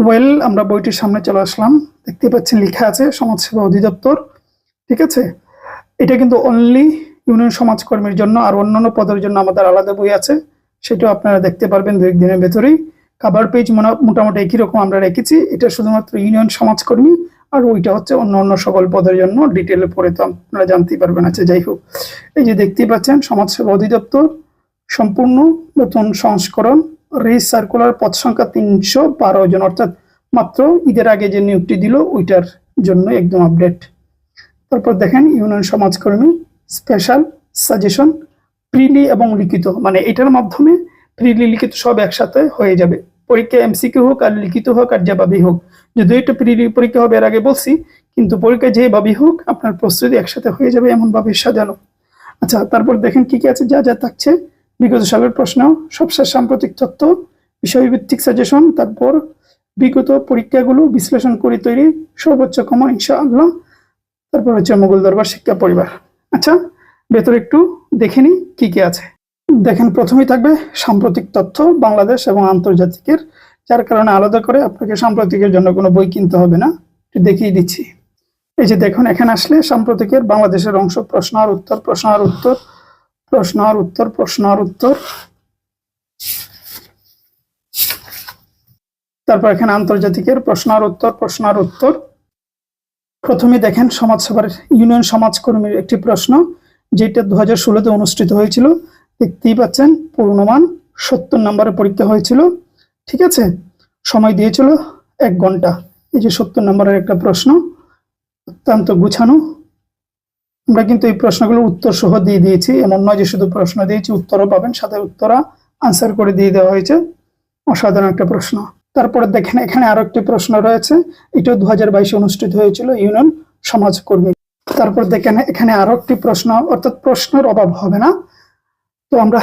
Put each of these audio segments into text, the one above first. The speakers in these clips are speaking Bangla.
ওয়েল, আমরা বইটির সামনে চলে আসলাম। দেখতে পাচ্ছেন লেখা আছে সমাজসেবা অধিদপ্তর। ঠিক আছে, এটা কিন্তু অনলি ইউনিয়ন সমাজকর্মীর জন্য, আর অন্যান্য পদের জন্য আমাদের আলাদা বই আছে, সেটাও আপনারা দেখতে পারবেন 2-1 দিনের ভেতরেই। কাভার পেজ মোটামুটি একই রকম আমরা রেখেছি। এটা শুধুমাত্র ইউনিয়ন সমাজকর্মী, আর ওইটা হচ্ছে অন্য অন্য সকল পদের জন্য। ডিটেলে পড়ে তো আপনারা জানতেই পারবেন। আচ্ছা, যাই হোক, এই যে দেখতেই পাচ্ছেন সমাজসেবা অধিদপ্তর সম্পূর্ণ নতুন সংস্করণ, রিসার্কুলার পদ সংখ্যা 312 জন, অর্থাৎ মাত্র ঈদের আগে যে নিয়োগটি দিল ওইটার জন্য একদম আপডেট। তারপর দেখেন ইউনিয়ন সমাজকর্মী স্পেশাল সাজেশন, প্রিলি এবং লিখিত, মানে এটার মাধ্যমে প্রিলি লিখিত সব একসাথে হয়ে যাবে। পরীক্ষা এমসিকিউ হোক আর লিখিত হোক আর যেভাবেই হোক, যদিও এটা প্রিলি পরীক্ষা হবে এর আগে বলছি, কিন্তু পরীক্ষা যেভাবেই হোক আপনার প্রস্তুতি একসাথে হয়ে যাবে, এমনভাবে সাজানো। আচ্ছা, তারপর দেখেন কি কি আছে, যা যা থাকছে: বিগত সালের প্রশ্ন, সবশেষ সাম্প্রতিক তথ্য, বিষয়ভিত্তিক সাজেশন, তারপর বিগত পরীক্ষাগুলো বিশ্লেষণ করে তৈরি সর্বোচ্চ কমন ইনশাআল্লাহ, তারপর হচ্ছে মোগল দরবার শিক্ষা পরিবার। আচ্ছা, ভেতরে একটু দেখে নি কি কি আছে। দেখেন, প্রথমেই থাকবে সাম্প্রতিক তথ্য বাংলাদেশ এবং আন্তর্জাতিকের, যার কারণে আলাদা করে আপনাকে সাম্প্রতিকের জন্য কোনো বই কিনতে হবে না, একটু দেখিয়ে দিচ্ছি। এই যে দেখুন, এখানে আসলে সাম্প্রতিকের বাংলাদেশের অংশ, প্রশ্ন আর উত্তর, প্রশ্ন আর উত্তর, প্রশ্ন আর উত্তর, প্রশ্ন আর উত্তর। তারপর এখানে আন্তর্জাতিকের প্রশ্ন আর উত্তর, প্রশ্ন আর উত্তর। প্রথমে দেখেন সমাজসেবার ইউনিয়ন সমাজকর্মীর একটি প্রশ্ন, যেটা 2016-তে অনুষ্ঠিত হয়েছিল। দেখতেই পাচ্ছেন পূর্ণমান 70 নম্বরের পরীক্ষা হয়েছিল। ঠিক আছে, সময় দিয়েছিল 1 ঘন্টা। এই যে 70 নম্বরের একটা প্রশ্ন, অত্যন্ত গুছানো। আমরা কিন্তু এই প্রশ্নগুলো উত্তর সহ দিয়ে দিয়েছি, এমন নয় যে শুধু প্রশ্ন দিয়েছি, উত্তরও পাবেন, সাথে উত্তরা আনসার করে দিয়ে দেওয়া হয়েছে। অসাধারণ একটা প্রশ্ন। তারপরে দেখেন এখানে আরো একটি প্রশ্ন রয়েছে, এটাও 2022-এ অনুষ্ঠিত হয়েছিল, ইউনিয়ন সমাজকর্মী। তারপর দেখেন এখানে আরো একটি প্রশ্ন, অর্থাৎ প্রশ্নের অভাব হবে না। তো আমরা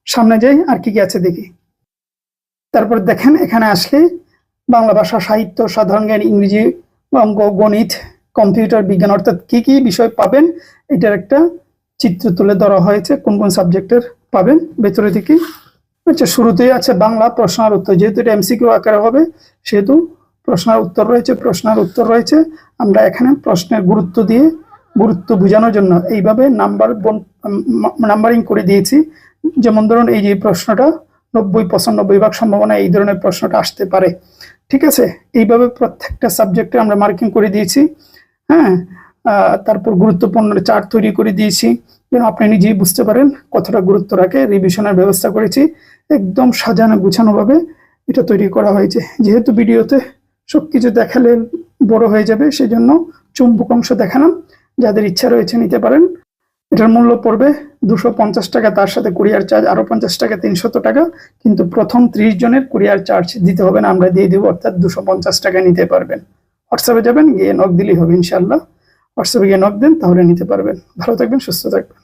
সামনে যাই, আর কি কি আছে দেখি। তারপর দেখেন এখানে আসলে বাংলা ভাষা, সাহিত্য, সাধারণ জ্ঞান, ইংরেজি, অঙ্ক, গণিত, কম্পিউটার বিজ্ঞান, অর্থাৎ কি কি বিষয় পাবেন এটার একটা চিত্র তুলে ধরা হয়েছে, কোন কোন সাবজেক্টের পাবেন ভেতরে থেকে। আচ্ছা, শুরুতেই আছে বাংলা প্রশ্ন আর উত্তর। যেহেতু এটা এমসিকিউ আকারে হবে, সেহেতু প্রশ্ন আর উত্তর রয়েছে, প্রশ্ন আর উত্তর রয়েছে। আমরা এখানে প্রশ্নের গুরুত্ব দিয়ে, গুরুত্ব বোঝানোর জন্য এইভাবে নাম্বারিং করে দিয়েছি। যেমন ধরুন, এই যে প্রশ্নটা 90-95 ভাগ সম্ভাবনা এই ধরনের প্রশ্নটা আসতে পারে। ঠিক আছে, এইভাবে প্রত্যেকটা সাবজেক্টে আমরা মার্কিং করে দিয়েছি। হ্যাঁ, তারপর গুরুত্বপূর্ণ চার্ট তৈরি করে দিয়েছি, যেন আপনি নিজেই বুঝতে পারেন কতটা গুরুত্ব রাখে। রিভিশনের ব্যবস্থা করেছি, একদম সাজানো গুছানো ভাবে এটা তৈরি করা হয়েছে। যেহেতু ভিডিওতে সবকিছু দেখালে বড় হয়ে যাবে, সেজন্য চুম্বক অংশ দেখালাম। যাদের ইচ্ছা রয়েছে নিতে পারেন। এটার মূল্য পড়বে 250 টাকা, তার সাথে কুরিয়ার চার্জ আরো 50 টাকা, 300 টাকা। কিন্তু প্রথম 30 জনের কুরিয়ার চার্জ দিতে হবে না, আমরা দিয়ে দেবো, অর্থাৎ 250 টাকা নিতে পারবেন। হোয়াটসঅ্যাপে যাবেন, গিয়ে নক দিলেই হবে ইনশাল্লাহ। হোয়াটসঅ্যাপে গিয়ে নক দেন, তাহলে নিতে পারবেন। ভালো থাকবেন, সুস্থ থাকবেন।